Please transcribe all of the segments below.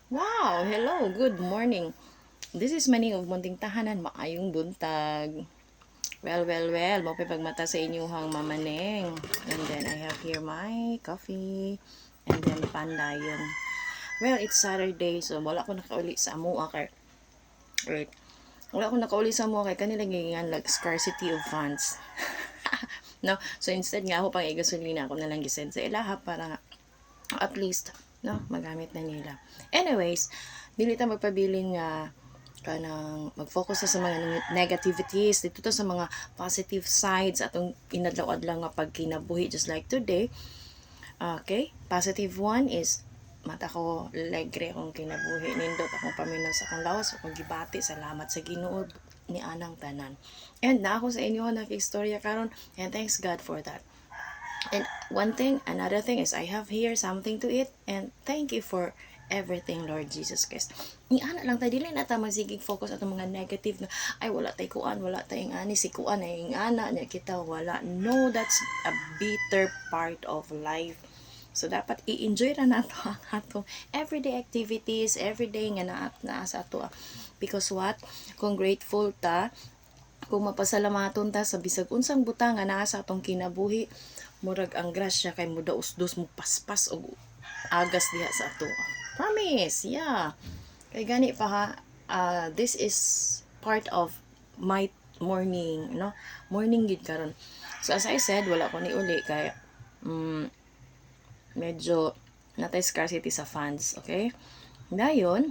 Wow! Hello! Good morning! This is Maning of Munting Tahanan. Maayong buntag. Well. Mapipagmata sa inyuhang mamaning. And then, I have here my coffee. And then, pandayon. Well, it's Saturday. So, wala ko nakauli sa amua kay... Wait. Wala ko nakauli sa amua kay kanila ganyan like scarcity of funds. No? So, instead nga ako pang igasolina ako na lang gisend sa ilaha para at least no magamit na nila. Anyways, dili ta magpabiling nga kanang mag-focus sa mga negativities dito to sa mga positive sides atong inadlaw-adlaw nga pagkinabuhi just like today. Okay, positive one is mata ko legre akong kinabuhi, nindot akong paminaw sa akong lawas, akong gibati, salamat sa Ginoo ni anang tanan. And na ako sa inyo nakistorya karon, and thanks God for that. And another thing is I have here something to eat, and thank you for everything, Lord Jesus Christ. Ni ana lang tayo, dili na ta magsigig focus atong mga negative na ay wala tay kuan, wala tayong ani, si kuan ay ing ana niya kita wala. No, that's a bitter part of life. So dapat i-enjoy ra nato ang atong everyday activities, everyday nga naa sa ato. Because what? Kung grateful ta, kung mapasalamaton ta sa bisag unsang butang nga naa sa atong kinabuhi, murag ang grasya kay muda usdos mo paspas og agas diha sa ato. Promise, yeah. Kay gani pa ha, this is part of my morning, no? Morning gid karon. So as I said, wala ko ni uli kay medyo natay scarcity sa funds, okay? Dayon,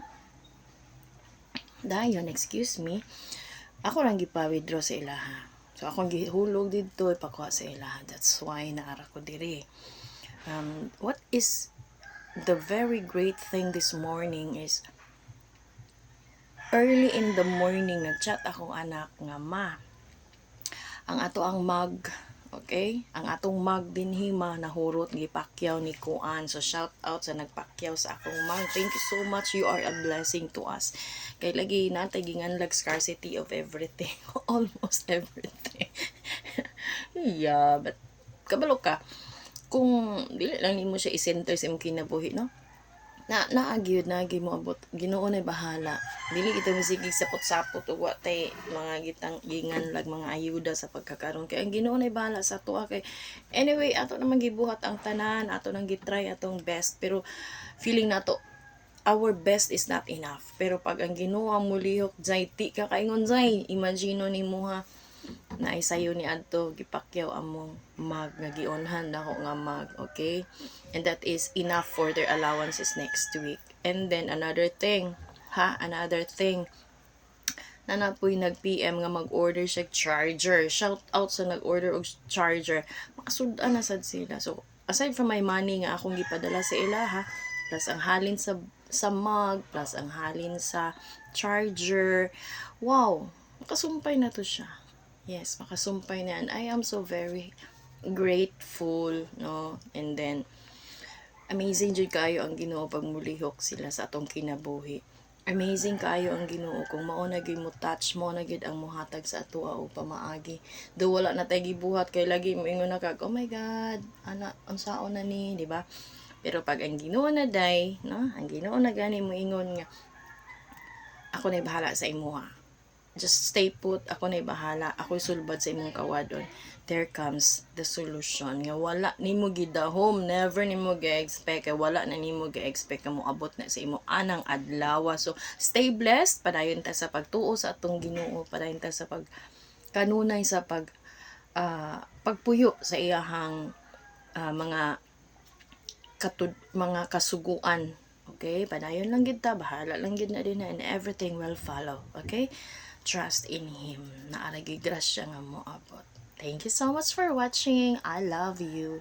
excuse me. Ako lang gipa-withdraw sa ilaha. So akong gihulog dito ipakuha sa ilaha. That's why naara ko diri. What is the very great thing this morning is early in the morning nagchat akong anak nga ma. Ang ato ang mag, okay? Ang atong mag dinhima nahurot gipakyaw ni Kuan. So shout out sa nagpakyaw sa akong mag. Thank you so much. You are a blessing to us. Kay lagi natay ginganlag scarcity of everything. Almost everything. Yeah, but kabalo ka kung dili lang nimo siya i-center sa imong kinabuhi, no? Naagyud mo abot Ginoo na bahala, dili kita misigig sapot-sapot ug wa tay mga gitang gingan lag mga ayuda sa pagkakaron kay ang Ginoo na bahala sa tuwa. Kay anyway ato naman gibuhat ang tanan, ato nang gitry atong best, pero feeling nato our best is not enough. Pero pag ang Ginoo ang mulihok jay ti ka kaingon jay, imagine nimo ha na isayo ni adto gipakyaw among mag nga gionhan nako nga mag, okay? And that is enough for their allowances next week. And then another thing nanapoy nag-PM nga mag-order siya charger. Shout out sa nag-order og charger. Makasud-an na sad sila. So aside from my money nga akong gipadala sa ilaha, plus ang halin sa mug, plus ang halin sa charger, wow, makasumpay na to siya. Yes, makasumpay na. And I am so very grateful, no? And then, amazing jud kayo ang Ginoo pag mulihok sila sa atong kinabuhi. Amazing kayo ang Ginoo kung mao na gyud mo touch mo na gyud ang muhatag sa ato o pamaagi. Do wala na tay gibuhat kay lagi moingon na kag, oh my God, ana unsaon na ni, di ba? Pero pag ang Ginoo na day, no? Ang Ginoo na gani moingon nga ako na bahala sa imuha. Just stay put, ako na bahala, ako'y sulbad sa imong kawadon. There comes the solution. Nga wala nimo gidahom, never nimo ga-expect, kay wala na nimo ga-expect mo abot na sa imong anang adlaw. So stay blessed, padayon ta sa pagtuo sa atong Ginoo, padayon ta sa kanunay sa pagpuyo sa iyahang mga kasuguan. Okay, padayon lang gid ta, bahala lang gid na din and everything will follow. Okay, trust in Him. Naaragi grasya nga mo abot. Thank you so much for watching. I love you.